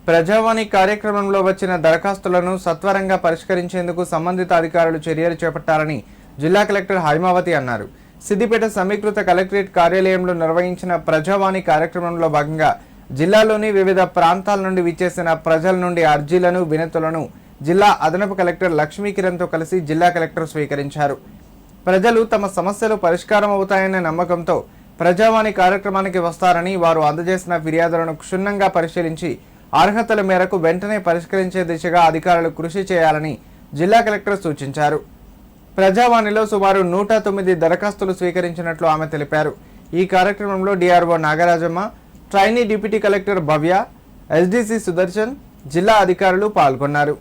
ప్రజావాణి కార్యక్రమంలో వచ్చిన దరఖాస్తులను సత్వరంగా పరిష్కరించేందుకు సంబంధిత అధికారులు చర్యలు చేపట్టాలని జిల్లా కలెక్టర్ హైమావతి అన్నారు. సిద్దిపేట సమీకృత కలెక్టరేట్ కార్యాలయంలో నిర్వహించిన ప్రజావాణి కార్యక్రమంలో భాగంగా జిల్లాలోని వివిధ ప్రాంతాల నుండి విచ్చేసిన ప్రజల నుండి అర్జీలను, వినతులను జిల్లా అదనపు కలెక్టర్ లక్ష్మీకిరణ్తో కలిసి జిల్లా కలెక్టర్ స్వీకరించారు. ప్రజలు తమ సమస్యలు పరిష్కారం అవుతాయనే నమ్మకంతో ప్రజావాణి కార్యక్రమానికి వస్తారని, వారు అందజేసిన ఫిర్యాదులను క్షుణ్ణంగా పరిశీలించి అర్హతల మేరకు వెంటనే పరిష్కరించే దిశగా అధికారులు కృషి చేయాలని జిల్లా కలెక్టర్ సూచించారు. ప్రజావాణిలో సుమారు 109 దరఖాస్తులు స్వీకరించినట్లు ఆమె తెలిపారు. ఈ కార్యక్రమంలో DRO Nagarajamma, trainee deputy collector Bhavya, SDC Sudarshan, జిల్లా అధికారులు పాల్గొన్నారు.